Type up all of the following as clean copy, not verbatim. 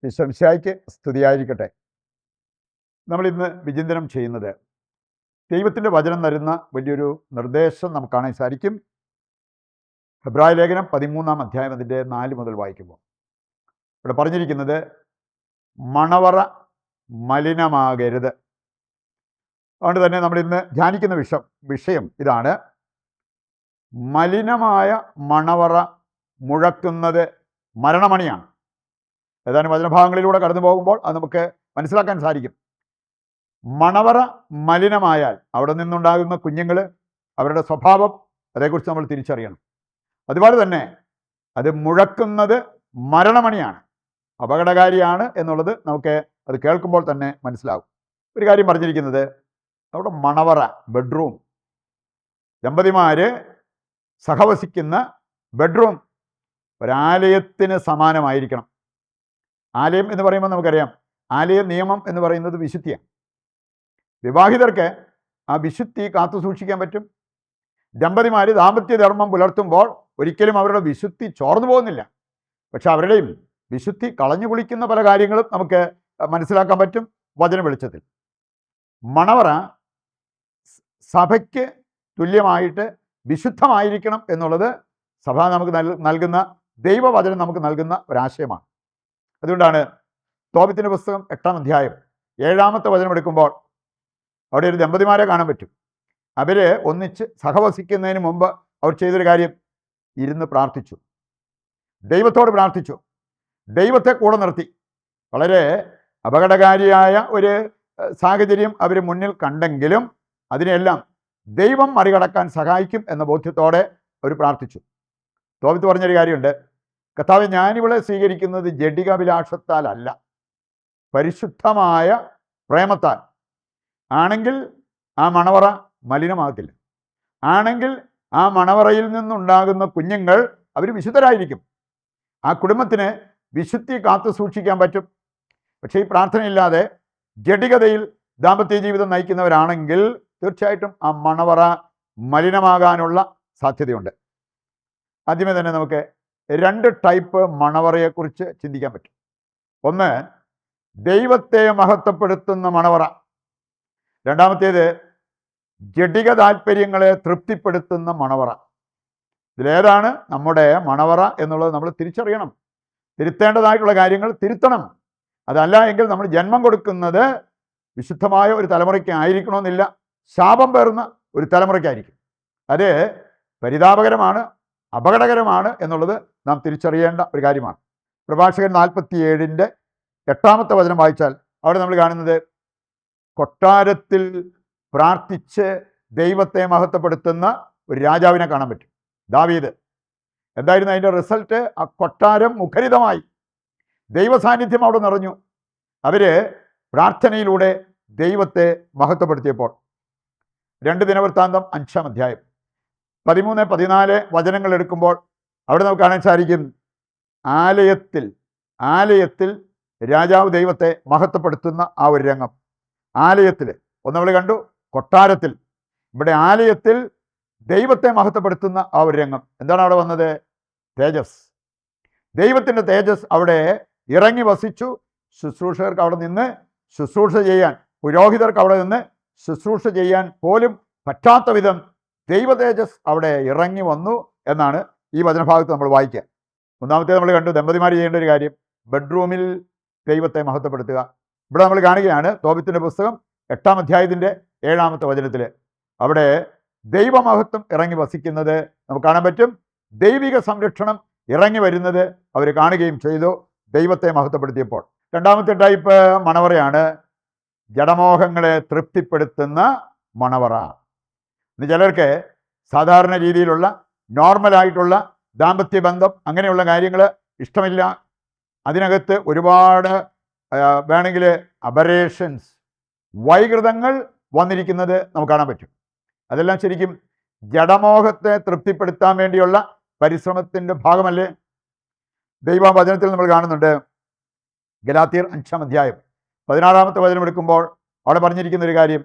ഈശോമിശിഹായ്ക്ക് സ്തുതിയായിരിക്കട്ടെ. നമ്മളിന്ന് വിചിന്തനം ചെയ്യുന്നത് ദൈവത്തിൻ്റെ വചനം തരുന്ന വലിയൊരു നിർദ്ദേശം നമുക്ക് കാണാൻ സാധിക്കും. ഹെബ്രായ ലേഖനം 13-ാം അധ്യായം അതിൻ്റെ 4 മുതൽ വായിക്കുമ്പോൾ ഇവിടെ പറഞ്ഞിരിക്കുന്നത് മണവറ മലിനമാകരുത്. അതുകൊണ്ട് തന്നെ നമ്മളിന്ന് ധ്യാനിക്കുന്ന വിഷയം ഇതാണ്: മലിനമായ മണവറ മുഴക്കുന്നത് മരണമണിയാണ്. ഏതാനും വചനഭാഗങ്ങളിലൂടെ കടന്നു പോകുമ്പോൾ അത് നമുക്ക് മനസ്സിലാക്കാൻ സാധിക്കും. മണവറ മലിനമായാൽ അവിടെ നിന്നുണ്ടാകുന്ന കുഞ്ഞുങ്ങൾ, അവരുടെ സ്വഭാവം, അതേക്കുറിച്ച് നമ്മൾ തിരിച്ചറിയണം. അതുപോലെ തന്നെ അത് മുഴക്കുന്നത് മരണമണിയാണ്, അപകടകാരിയാണ് എന്നുള്ളത് നമുക്ക് അത് കേൾക്കുമ്പോൾ തന്നെ മനസ്സിലാകും. ഒരു കാര്യം പറഞ്ഞിരിക്കുന്നത്, അവിടെ മണവറ, ബെഡ്റൂം, ദമ്പതിമാർ സഹവസിക്കുന്ന ബെഡ്റൂം ഒരാലയത്തിന് സമാനമായിരിക്കണം. ആലയം എന്ന് പറയുമ്പോൾ നമുക്കറിയാം, ആലയ നിയമം എന്ന് പറയുന്നത് വിശുദ്ധിയാണ്. വിവാഹിതർക്ക് ആ വിശുദ്ധി കാത്തു സൂക്ഷിക്കാൻ പറ്റും. ദമ്പതിമാർ ദാമ്പത്യ ധർമ്മം പുലർത്തുമ്പോൾ ഒരിക്കലും അവരുടെ വിശുദ്ധി ചോർന്നു പോകുന്നില്ല. പക്ഷെ അവരുടെയും വിശുദ്ധി കളഞ്ഞു കുളിക്കുന്ന പല കാര്യങ്ങളും നമുക്ക് മനസ്സിലാക്കാൻ പറ്റും വചന വെളിച്ചത്തിൽ. മണവറ സഭയ്ക്ക് തുല്യമായിട്ട് വിശുദ്ധമായിരിക്കണം എന്നുള്ളത് സഭ നമുക്ക് നൽകുന്ന, ദൈവവചനം നമുക്ക് നൽകുന്ന ഒരാശയമാണ്. അതുകൊണ്ടാണ് തോബിത്തിൻ്റെ പുസ്തകം 8-ാം അധ്യായം 7-ാമത്തെ വചനം എടുക്കുമ്പോൾ അവിടെ ഒരു ദമ്പതിമാരെ കാണാൻ പറ്റും. അവർ ഒന്നിച്ച് സഹവസിക്കുന്നതിന് മുമ്പ് അവർ ചെയ്തൊരു കാര്യം, ഇരുന്ന് പ്രാർത്ഥിച്ചു, ദൈവത്തോട് പ്രാർത്ഥിച്ചു, ദൈവത്തെ കൂടെ നിർത്തി. വളരെ അപകടകാരിയായ ഒരു സാഹചര്യം അവർ മുന്നിൽ കണ്ടെങ്കിലും അതിനെല്ലാം ദൈവം മറികടക്കാൻ സഹായിക്കും എന്ന ബോധ്യത്തോടെ അവർ പ്രാർത്ഥിച്ചു. തോബിത്ത് പറഞ്ഞൊരു കാര്യമുണ്ട്: കർത്താവേ, ഞാനിവളെ സ്വീകരിക്കുന്നത് ജഡികാഭിലാഷത്താലല്ല, പരിശുദ്ധമായ പ്രേമത്താൽ. ആണെങ്കിൽ ആ മണവറ മലിനമാകത്തില്ല. ആണെങ്കിൽ ആ മണവറയിൽ നിന്നുണ്ടാകുന്ന കുഞ്ഞുങ്ങൾ അവർ വിശുദ്ധരായിരിക്കും. ആ കുടുംബത്തിന് വിശുദ്ധി കാത്തു സൂക്ഷിക്കാൻ പറ്റും. പക്ഷേ ഈ പ്രാർത്ഥനയില്ലാതെ ജഡികതയിൽ ദാമ്പത്യ ജീവിതം നയിക്കുന്നവരാണെങ്കിൽ തീർച്ചയായിട്ടും ആ മണവറ മലിനമാകാനുള്ള സാധ്യതയുണ്ട്. ആദ്യമേ തന്നെ നമുക്ക് 2 ടൈപ്പ് മണവറയെക്കുറിച്ച് ചിന്തിക്കാൻ പറ്റും. ഒന്ന്, ദൈവത്തെ മഹത്വപ്പെടുത്തുന്ന മണവറ. രണ്ടാമത്തേത്, ജഡിക താല്പര്യങ്ങളെ തൃപ്തിപ്പെടുത്തുന്ന മണവറ. ഇതിലേതാണ് നമ്മുടെ മണവറ എന്നുള്ളത് നമ്മൾ തിരിച്ചറിയണം. തിരുത്തേണ്ടതായിട്ടുള്ള കാര്യങ്ങൾ തിരുത്തണം. അതല്ല എങ്കിൽ നമ്മൾ ജന്മം കൊടുക്കുന്നത് വിശുദ്ധമായ ഒരു തലമുറയ്ക്ക് ആയിരിക്കണമെന്നില്ല, ശാപം പേറുന്ന ഒരു തലമുറയ്ക്കായിരിക്കും. അത് പരിതാപകരമാണ്, അപകടകരമാണ് എന്നുള്ളത് നാം തിരിച്ചറിയേണ്ട ഒരു കാര്യമാണ്. പ്രഭാഷകൻ 47-ന്റെ 8-ാമത്തെ വചനം വായിച്ചാൽ അവിടെ നമ്മൾ കാണുന്നത് കൊട്ടാരത്തിൽ പ്രാർത്ഥിച്ച് ദൈവത്തെ മഹത്വപ്പെടുത്തുന്ന ഒരു രാജാവിനെ കാണാൻ പറ്റും, ദാവീദ്. എന്തായിരുന്നു അതിൻ്റെ റിസൾട്ട്? ആ കൊട്ടാരം മുഖരിതമായി, ദൈവസാന്നിധ്യം അവിടെ നിറഞ്ഞു. അവർ പ്രാർത്ഥനയിലൂടെ ദൈവത്തെ മഹത്വപ്പെടുത്തിയപ്പോൾ. 2 ദിനവൃത്താന്തം 5-ാം അധ്യായം 13-14 വചനങ്ങൾ എടുക്കുമ്പോൾ അവിടെ നമുക്ക് കാണാൻ സാധിക്കും, ആലയത്തിൽ രാജാവ് ദൈവത്തെ മഹത്വപ്പെടുത്തുന്ന ആ ഒരു രംഗം. ആലയത്തിൽ ഒന്ന് നമ്മൾ കണ്ടു, കൊട്ടാരത്തിൽ. ഇവിടെ ആലയത്തിൽ ദൈവത്തെ മഹത്വപ്പെടുത്തുന്ന ആ ഒരു രംഗം. എന്താണ് അവിടെ വന്നത്? തേജസ്, ദൈവത്തിൻ്റെ തേജസ് അവിടെ ഇറങ്ങി വസിച്ചു. ശുശ്രൂഷകർക്ക് അവിടെ നിന്ന് ശുശ്രൂഷ ചെയ്യാൻ, പുരോഹിതർക്ക് അവിടെ നിന്ന് ശുശ്രൂഷ ചെയ്യാൻ പോലും പറ്റാത്ത വിധം ദൈവ തേജസ് അവിടെ ഇറങ്ങി വന്നു എന്നാണ് ഈ വചനഭാഗത്ത് നമ്മൾ വായിക്കുക. ഒന്നാമത്തേത് നമ്മൾ കണ്ടു, ദമ്പതിമാർ ചെയ്യേണ്ട ഒരു കാര്യം ബെഡ്റൂമിൽ ദൈവത്തെ മഹത്വപ്പെടുത്തുക. ഇവിടെ നമ്മൾ കാണുകയാണ് തോബിത്തിൻ്റെ പുസ്തകം 8-ാം അധ്യായത്തിൻ്റെ 7-ാമത്തെ വചനത്തിൽ അവിടെ ദൈവമഹത്വം ഇറങ്ങി വസിക്കുന്നത് നമുക്ക് കാണാൻ പറ്റും. ദൈവിക സംരക്ഷണം ഇറങ്ങി വരുന്നത് അവർ കാണുകയും ചെയ്തു ദൈവത്തെ മഹത്വപ്പെടുത്തിയപ്പോൾ. 2-ാമത്തെ ടൈപ്പ് മണവറയാണ് ജഡമോഹങ്ങളെ തൃപ്തിപ്പെടുത്തുന്ന മണവറ. ഇന്ന് ചിലർക്ക് സാധാരണ രീതിയിലുള്ള നോർമലായിട്ടുള്ള ദാമ്പത്യ ബന്ധം, അങ്ങനെയുള്ള കാര്യങ്ങൾ ഇഷ്ടമില്ല. അതിനകത്ത് ഒരുപാട് വേണമെങ്കിൽ അബറേഷൻസ്, വൈകൃതങ്ങൾ വന്നിരിക്കുന്നത് നമുക്ക് കാണാൻ പറ്റും. അതെല്ലാം ശരിക്കും ജഡമോഹത്തെ തൃപ്തിപ്പെടുത്താൻ വേണ്ടിയുള്ള പരിശ്രമത്തിൻ്റെ ഭാഗമല്ലേ? ദൈവവചനത്തിൽ നമ്മൾ കാണുന്നുണ്ട്, ഗലാത്യർ 5-ാം അധ്യായം 16-ാമത്തെ വചനം എടുക്കുമ്പോൾ അവിടെ പറഞ്ഞിരിക്കുന്ന ഒരു കാര്യം,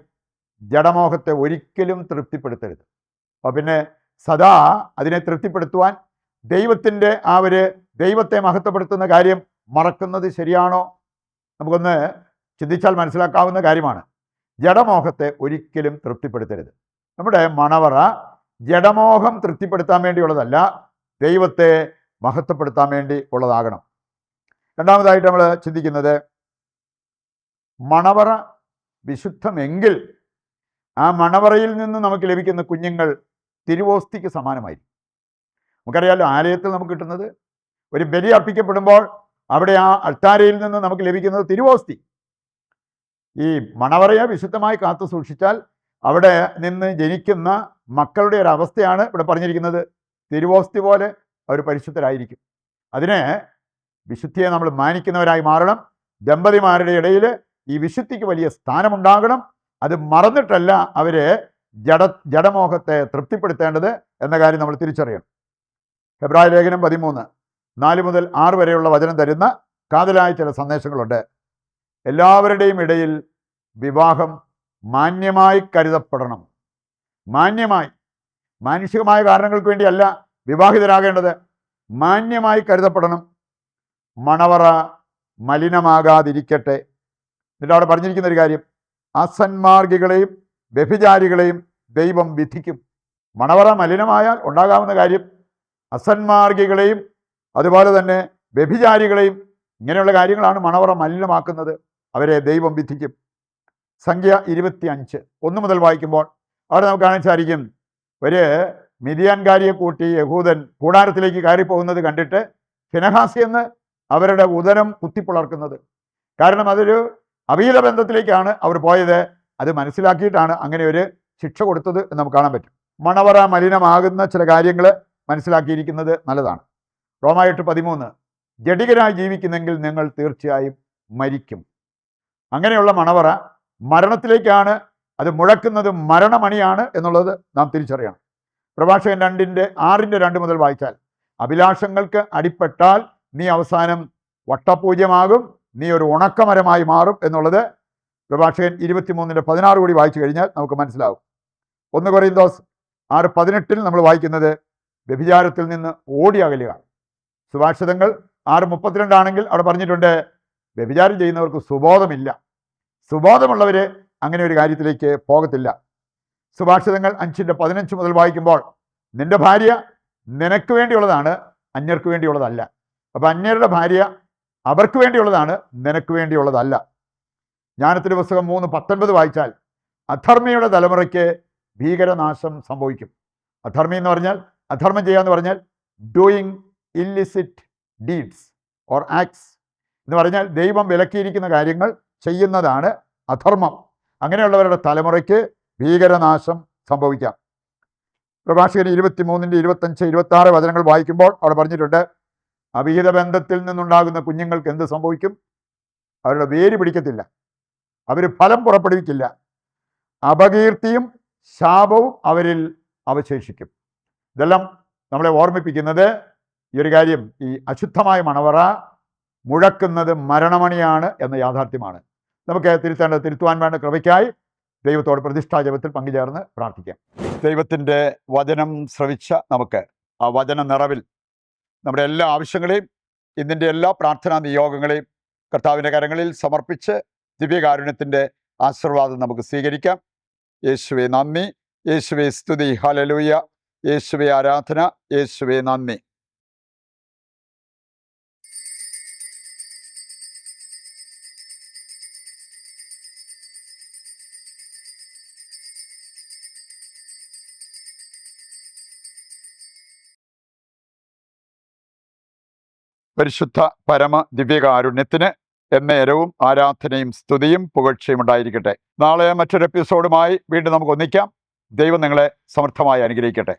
ജഡമോഹത്തെ ഒരിക്കലും തൃപ്തിപ്പെടുത്തരുത്. അപ്പോൾ പിന്നെ സദാ അതിനെ തൃപ്തിപ്പെടുത്തുവാൻ ദൈവത്തിൻ്റെ ദൈവത്തെ മഹത്വപ്പെടുത്തുന്ന കാര്യം മറക്കുന്നത് ശരിയാണോ? നമുക്കൊന്ന് ചിന്തിച്ചാൽ മനസ്സിലാക്കാവുന്ന കാര്യമാണ്. ജഡമോഹത്തെ ഒരിക്കലും തൃപ്തിപ്പെടുത്തരുത്. നമ്മുടെ മണവറ ജഡമോഹം തൃപ്തിപ്പെടുത്താൻ വേണ്ടിയുള്ളതല്ല, ദൈവത്തെ മഹത്വപ്പെടുത്താൻ വേണ്ടി ഉള്ളതാകണം. രണ്ടാമതായിട്ട് നമ്മൾ ചിന്തിക്കുന്നത്, മണവറ വിശുദ്ധമെങ്കിൽ ആ മണവറയിൽ നിന്ന് നമുക്ക് ലഭിക്കുന്ന കുഞ്ഞുങ്ങൾ തിരുവോസ്തിക്ക് സമാനമായിരിക്കും. നമുക്കറിയാമല്ലോ, ആലയത്തിൽ നമുക്ക് കിട്ടുന്നത്, ഒരു ബലി അർപ്പിക്കപ്പെടുമ്പോൾ അവിടെ ആ അൾത്താരയിൽ നിന്ന് നമുക്ക് ലഭിക്കുന്നത് തിരുവോസ്തി. ഈ മണവറയെ വിശുദ്ധമായി കാത്തു സൂക്ഷിച്ചാൽ അവിടെ നിന്ന് ജനിക്കുന്ന മക്കളുടെ ഒരു അവസ്ഥയാണ് ഇവിടെ പറഞ്ഞിരിക്കുന്നത്. തിരുവോസ്തി പോലെ അവർ പരിശുദ്ധരായിരിക്കും. അതിന് വിശുദ്ധിയെ നമ്മൾ മാനിക്കുന്നവരായി മാറണം. ദമ്പതിമാരുടെ ഇടയിൽ ഈ വിശുദ്ധിക്ക് വലിയ സ്ഥാനമുണ്ടാകണം. അത് മറന്നിട്ടല്ല അവർ ജഡമോഹത്തെ തൃപ്തിപ്പെടുത്തേണ്ടത് എന്ന കാര്യം നമ്മൾ തിരിച്ചറിയണം. ഹെബ്രായ ലേഖനം 13:4-6 വരെയുള്ള വചനം തരുന്ന കാതലായ ചില സന്ദേശങ്ങളുണ്ട്. എല്ലാവരുടെയും ഇടയിൽ വിവാഹം മാന്യമായി കരുതപ്പെടണം. മാന്യമായി, മാനുഷികമായ കാരണങ്ങൾക്ക് വേണ്ടിയല്ല വിവാഹിതരാകേണ്ടത്, മാന്യമായി കരുതപ്പെടണം. മണവറ മലിനമാകാതിരിക്കട്ടെ. എന്നിട്ട് അവിടെ പറഞ്ഞിരിക്കുന്ന ഒരു കാര്യം, അസന്മാർഗികളെയും വ്യഭിചാരികളെയും ദൈവം വിധിക്കും. മണവറ മലിനമായാൽ ഉണ്ടാകാവുന്ന കാര്യം, അസന്മാർഗികളെയും അതുപോലെ തന്നെ വ്യഭിചാരികളെയും, ഇങ്ങനെയുള്ള കാര്യങ്ങളാണ് മണവറ മലിനമാക്കുന്നത്. അവരെ ദൈവം വിധിക്കും. സംഖ്യ 25:1 മുതൽ വായിക്കുമ്പോൾ അവിടെ നമുക്ക് കാണാൻ സാധിക്കും, ഒരു മിദിയാൻകാരിയെ കൂട്ടി യഹൂദൻ കൂടാരത്തിലേക്ക് കയറിപ്പോകുന്നത് കണ്ടിട്ട് ഫിനഹാസ് എന്ന് അവരുടെ ഉദരം കുത്തിപ്പിളർക്കുന്നത്. കാരണം അതൊരു അവിഹിത ബന്ധത്തിലേക്കാണ് അവർ പോയത്. അത് മനസ്സിലാക്കിയിട്ടാണ് അങ്ങനെ ഒരു ശിക്ഷ കൊടുത്തത് എന്ന് നമുക്ക് കാണാൻ പറ്റും. മണവറ മലിനമാകുന്ന ചില കാര്യങ്ങൾ മനസ്സിലാക്കിയിരിക്കുന്നത് നല്ലതാണ്. റോമ 8:13, ജഡികരായി ജീവിക്കുന്നെങ്കിൽ നിങ്ങൾ തീർച്ചയായും മരിക്കും. അങ്ങനെയുള്ള മണവറ മരണത്തിലേക്കാണ് അത് മുഴക്കുന്നത്, മരണമണിയാണ് എന്നുള്ളത് നാം തിരിച്ചറിയണം. പ്രഭാഷകൻ 2:6-2 മുതൽ വായിച്ചാൽ, അഭിലാഷങ്ങൾക്ക് അടിപ്പെട്ടാൽ നീ അവസാനം വട്ടപൂജ്യമാകും, നീ ഒരു ഉണക്കമരമായി മാറും എന്നുള്ളത് പ്രഭാഷകൻ 23:16 കൂടി വായിച്ചു കഴിഞ്ഞാൽ നമുക്ക് മനസ്സിലാവും. 1 കൊരിന്തോസ് 6:18 നമ്മൾ വായിക്കുന്നത്, വ്യഭിചാരത്തിൽ നിന്ന് ഓടി അകലുക. സുഭാഷിതങ്ങൾ 6:32 ആണെങ്കിൽ അവിടെ പറഞ്ഞിട്ടുണ്ട്, വ്യഭിചാരം ചെയ്യുന്നവർക്ക് സുബോധമില്ല. സുബോധമുള്ളവർ അങ്ങനെ ഒരു കാര്യത്തിലേക്ക് പോകത്തില്ല. സുഭാഷിതങ്ങൾ 5:15 മുതൽ വായിക്കുമ്പോൾ, നിന്റെ ഭാര്യ നിനക്ക് വേണ്ടിയുള്ളതാണ്, അന്യർക്ക് വേണ്ടിയുള്ളതല്ല. അപ്പം അന്യരുടെ ഭാര്യ അവർക്ക് വേണ്ടിയുള്ളതാണ്, നിനക്ക് വേണ്ടിയുള്ളതല്ല. ജ്ഞാനത്തിൻ്റെ പുസ്തകം 3:19 വായിച്ചാൽ, അധർമ്മിയുടെ തലമുറയ്ക്ക് ഭീകരനാശം സംഭവിക്കും. അധർമ്മി എന്ന് പറഞ്ഞാൽ, അധർമ്മം ചെയ്യാന്ന് പറഞ്ഞാൽ doing illicit deeds or acts എന്ന് പറഞ്ഞാൽ ദൈവം വിലക്കിയിരിക്കുന്ന കാര്യങ്ങൾ ചെയ്യുന്നതാണ് അധർമ്മം. അങ്ങനെയുള്ളവരുടെ തലമുറയ്ക്ക് ഭീകരനാശം സംഭവിക്കാം. പ്രഭാഷകൻ 23, 25, 26 വചനങ്ങൾ വായിക്കുമ്പോൾ അവിടെ പറഞ്ഞിട്ടുണ്ട്, അവിഹിത ബന്ധത്തിൽ നിന്നുണ്ടാകുന്ന കുഞ്ഞുങ്ങൾക്ക് എന്ത് സംഭവിക്കും? അവരുടെ വേര് പിടിക്കത്തില്ല, അവർ ഫലം പുറപ്പെടുവിക്കില്ല, അപകീർത്തിയും ശാപവും അവരിൽ അവശേഷിക്കും. ഇതെല്ലാം നമ്മളെ ഓർമ്മിപ്പിക്കുന്നത് ഈ ഒരു കാര്യം, ഈ അശുദ്ധമായ മണവറ മുഴക്കുന്നത് മരണമണിയാണ് എന്ന യാഥാർത്ഥ്യമാണ്. നമുക്ക് തിരുത്തുവാൻ വേണ്ട കൃപയ്ക്കായി ദൈവത്തോട് പ്രതിഷ്ഠാ ജപത്തിൽ പങ്കുചേർന്ന് പ്രാർത്ഥിക്കാം. ദൈവത്തിൻ്റെ വചനം ശ്രവിച്ച നമുക്ക് ആ വചന നിറവിൽ നമ്മുടെ എല്ലാ ആവശ്യങ്ങളെയും ഇതിൻ്റെ എല്ലാ പ്രാർത്ഥനാ നിയോഗങ്ങളെയും കർത്താവിൻ്റെ കരങ്ങളിൽ സമർപ്പിച്ച് ദിവ്യകാരുണ്യത്തിൻ്റെ ആശീർവാദം നമുക്ക് സ്വീകരിക്കാം. യേശുവേ നന്ദി, യേശുവേ സ്തുതി, ഹല്ലേലൂയ, യേശുവേ ആരാധന, യേശുവേ നന്ദി. പരിശുദ്ധ പരമ ദിവ്യകാരുണ്യത്തിന് എന്നേരവും ആരാധനയും സ്തുതിയും പുകഴ്ചയും ഉണ്ടായിരിക്കട്ടെ. നാളെ മറ്റൊരു എപ്പിസോഡുമായി വീണ്ടും നമുക്ക് ഒന്നിക്കാം. ദൈവം നിങ്ങളെ സമർത്ഥമായി അനുഗ്രഹിക്കട്ടെ.